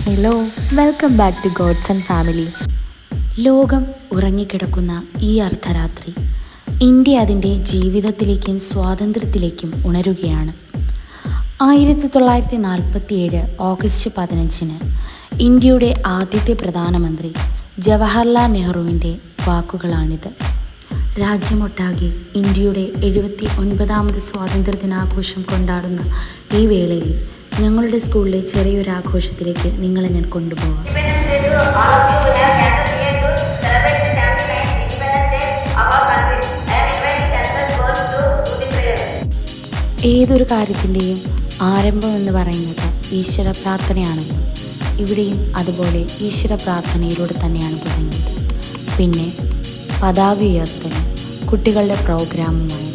Hello, welcome back to gods and family. ലോകം ഉറങ്ങിക്കിടക്കുന്ന ഈ അർദ്ധരാത്രി ഇന്ത്യ അതിൻ്റെ ജീവിതത്തിലേക്കും സ്വാതന്ത്ര്യത്തിലേക്കും ഉണരുകയാണ്. 1947 ഓഗസ്റ്റ് 15 ഇന്ത്യയുടെ ആദ്യത്തെ പ്രധാനമന്ത്രി ജവഹർലാൽ നെഹ്റുവിൻ്റെ വാക്കുകളാണിത്. രാജ്യമൊട്ടാകെ ഇന്ത്യയുടെ 79ാമത് സ്വാതന്ത്ര്യ ദിനാഘോഷം കൊണ്ടാടുന്ന ഈ വേളയിൽ ഞങ്ങളുടെ സ്കൂളിലെ ചെറിയൊരു ആഘോഷത്തിലേക്ക് നിങ്ങളെ ഞാൻ കൊണ്ടുപോകാം. ഏതൊരു കാര്യത്തിൻ്റെയും ആരംഭം എന്ന് പറയുന്നത് ഈശ്വര പ്രാർത്ഥനയാണല്ലോ. ഇവിടെയും അതുപോലെ ഈശ്വര പ്രാർത്ഥനയിലൂടെ തന്നെയാണ് തുടങ്ങിയത്. പിന്നെ പതാക ഉയർത്തലും കുട്ടികളുടെ പ്രോഗ്രാമുമായി.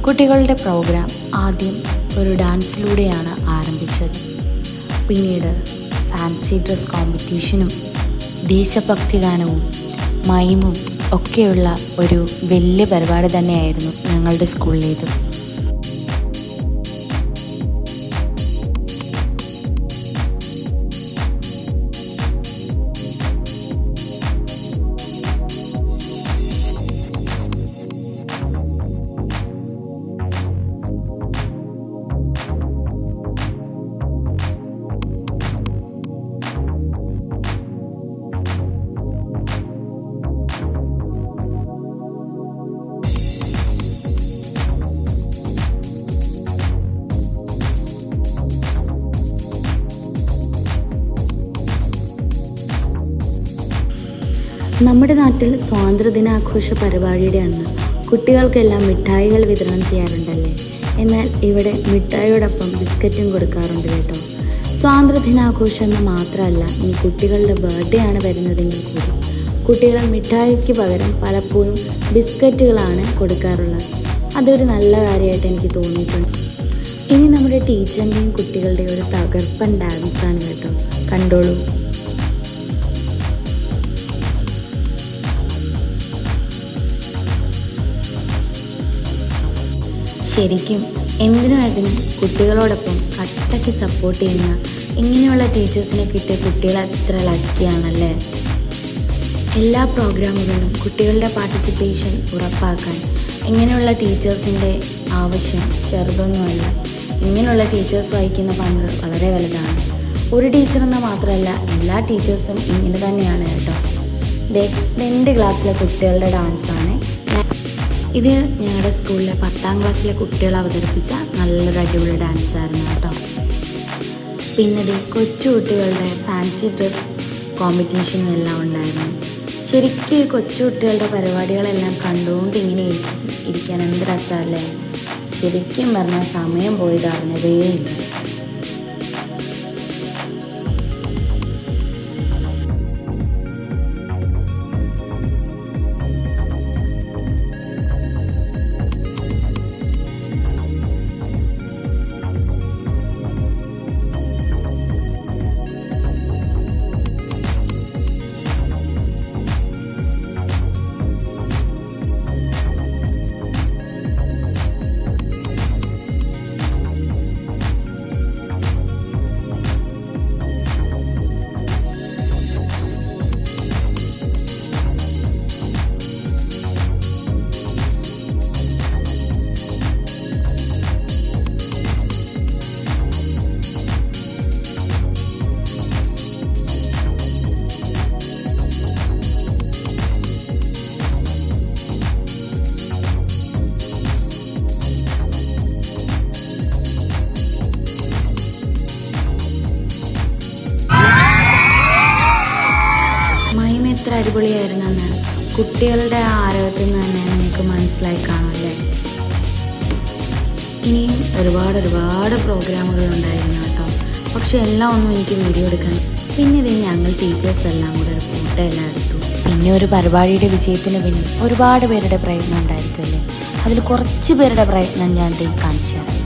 കുട്ടികളുടെ പ്രോഗ്രാം ആദ്യം ഒരു ഡാൻസിലൂടെയാണ് ആരംഭിച്ചത്. പിന്നീട് ഫാൻസി ഡ്രസ് കോമ്പറ്റീഷനും ദേശഭക്തി ഗാനവും മൈമും ഒക്കെയുള്ള ഒരു വലിയ പരിപാടി തന്നെയായിരുന്നു ഞങ്ങളുടെ സ്കൂളിലേത്. നമ്മുടെ നാട്ടിൽ സ്വാതന്ത്ര്യദിനാഘോഷ പരിപാടിയുടെ അന്ന് കുട്ടികൾക്കെല്ലാം മിഠായികൾ വിതരണം ചെയ്യാറുണ്ടല്ലേ. എന്നാൽ ഇവിടെ മിഠായിയോടൊപ്പം ബിസ്ക്കറ്റും കൊടുക്കാറുണ്ട് കേട്ടോ. സ്വാതന്ത്ര്യദിനാഘോഷം എന്ന് മാത്രമല്ല, ഇനി കുട്ടികളുടെ ബർത്ത്ഡേ ആണ് വരുന്നതെങ്കിൽ കൂടി കുട്ടികൾ മിഠായിക്ക് പകരം പലപ്പോഴും ബിസ്ക്കറ്റുകളാണ് കൊടുക്കാറുള്ളത്. അതൊരു നല്ല കാര്യമായിട്ട് എനിക്ക് തോന്നിയിട്ടുണ്ട്. ഇനി നമ്മുടെ ടീച്ചറിൻ്റെയും കുട്ടികളുടെയും ഒരു തകർപ്പൻ ഡാൻസാണ് കേട്ടോ, കണ്ടോളൂ. ശരിക്കും എന്തിനും അതിനും കുട്ടികളോടൊപ്പം കട്ടയ്ക്ക് സപ്പോർട്ട് ചെയ്യുന്ന ഇങ്ങനെയുള്ള ടീച്ചേഴ്സിനെ കിട്ടിയ കുട്ടികൾ അത്ര ലക്കിയാണല്ലേ. എല്ലാ പ്രോഗ്രാമുകളിലും കുട്ടികളുടെ പാർട്ടിസിപ്പേഷൻ ഉറപ്പാക്കാൻ ഇങ്ങനെയുള്ള ടീച്ചേഴ്സിൻ്റെ ആവശ്യം ചെറുതൊന്നുമല്ല. ഇങ്ങനെയുള്ള ടീച്ചേഴ്സ് വഹിക്കുന്ന പങ്ക് വളരെ വലുതാണ്. ഒരു ടീച്ചറെന്ന് മാത്രമല്ല, എല്ലാ ടീച്ചേഴ്സും ഇങ്ങനെ തന്നെയാണ് കേട്ടോ. എൻ്റെ ക്ലാസ്സിലെ കുട്ടികളുടെ ഡാൻസാണ്. ഇത് ഞങ്ങളുടെ സ്കൂളിലെ 10ാം ക്ലാസ്സിലെ കുട്ടികൾ അവതരിപ്പിച്ച നല്ലൊരു അടിപൊളി ഡാൻസായിരുന്നു കേട്ടോ. പിന്നെ കൊച്ചു കുട്ടികളുടെ ഫാൻസി ഡ്രസ് കോമ്പറ്റീഷനും എല്ലാം ഉണ്ടായിരുന്നു. ശരിക്കും കൊച്ചു കുട്ടികളുടെ പരിപാടികളെല്ലാം കണ്ടുകൊണ്ട് ഇങ്ങനെ ഇരിക്കാൻ എന്ത് രസമല്ലേ. ശരിക്കും പറഞ്ഞാൽ സമയം പോയത് അറിഞ്ഞതേ ഇല്ല. എത്ര അടിപൊളിയായിരുന്നെന്ന് കുട്ടികളുടെ ആരവത്തിൽ നിന്ന് തന്നെ നിങ്ങൾക്ക് മനസ്സിലായി കാണുമല്ലേ. ഇനിയും ഒരുപാട് പ്രോഗ്രാമുകൾ ഉണ്ടായിരുന്നു കേട്ടോ. പക്ഷെ എല്ലാം ഒന്നും എനിക്ക് വീഡിയോ എടുക്കാൻ. പിന്നെ ഇത് ഞങ്ങൾ ടീച്ചേഴ്സ് എല്ലാം കൂടെ ഒരു ഫോട്ടോ എല്ലാം എടുത്തു. പിന്നെ ഒരു പരിപാടിയുടെ വിജയത്തിന് പിന്നിൽ ഒരുപാട് പേരുടെ പ്രയത്നം ഉണ്ടായിരിക്കുമല്ലേ. അതിൽ കുറച്ച് പേരുടെ പ്രയത്നം ഞാൻ കാണിച്ചു തരാം.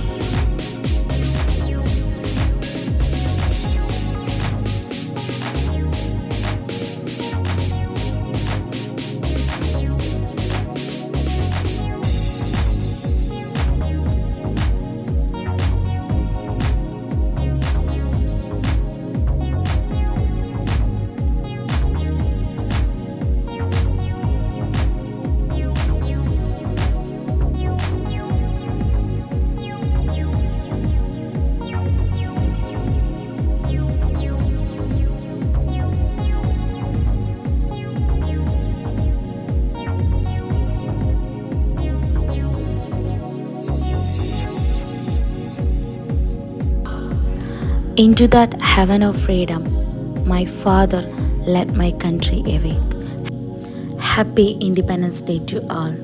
Into that heaven of freedom, my father led my country awake. Happy Independence Day to all.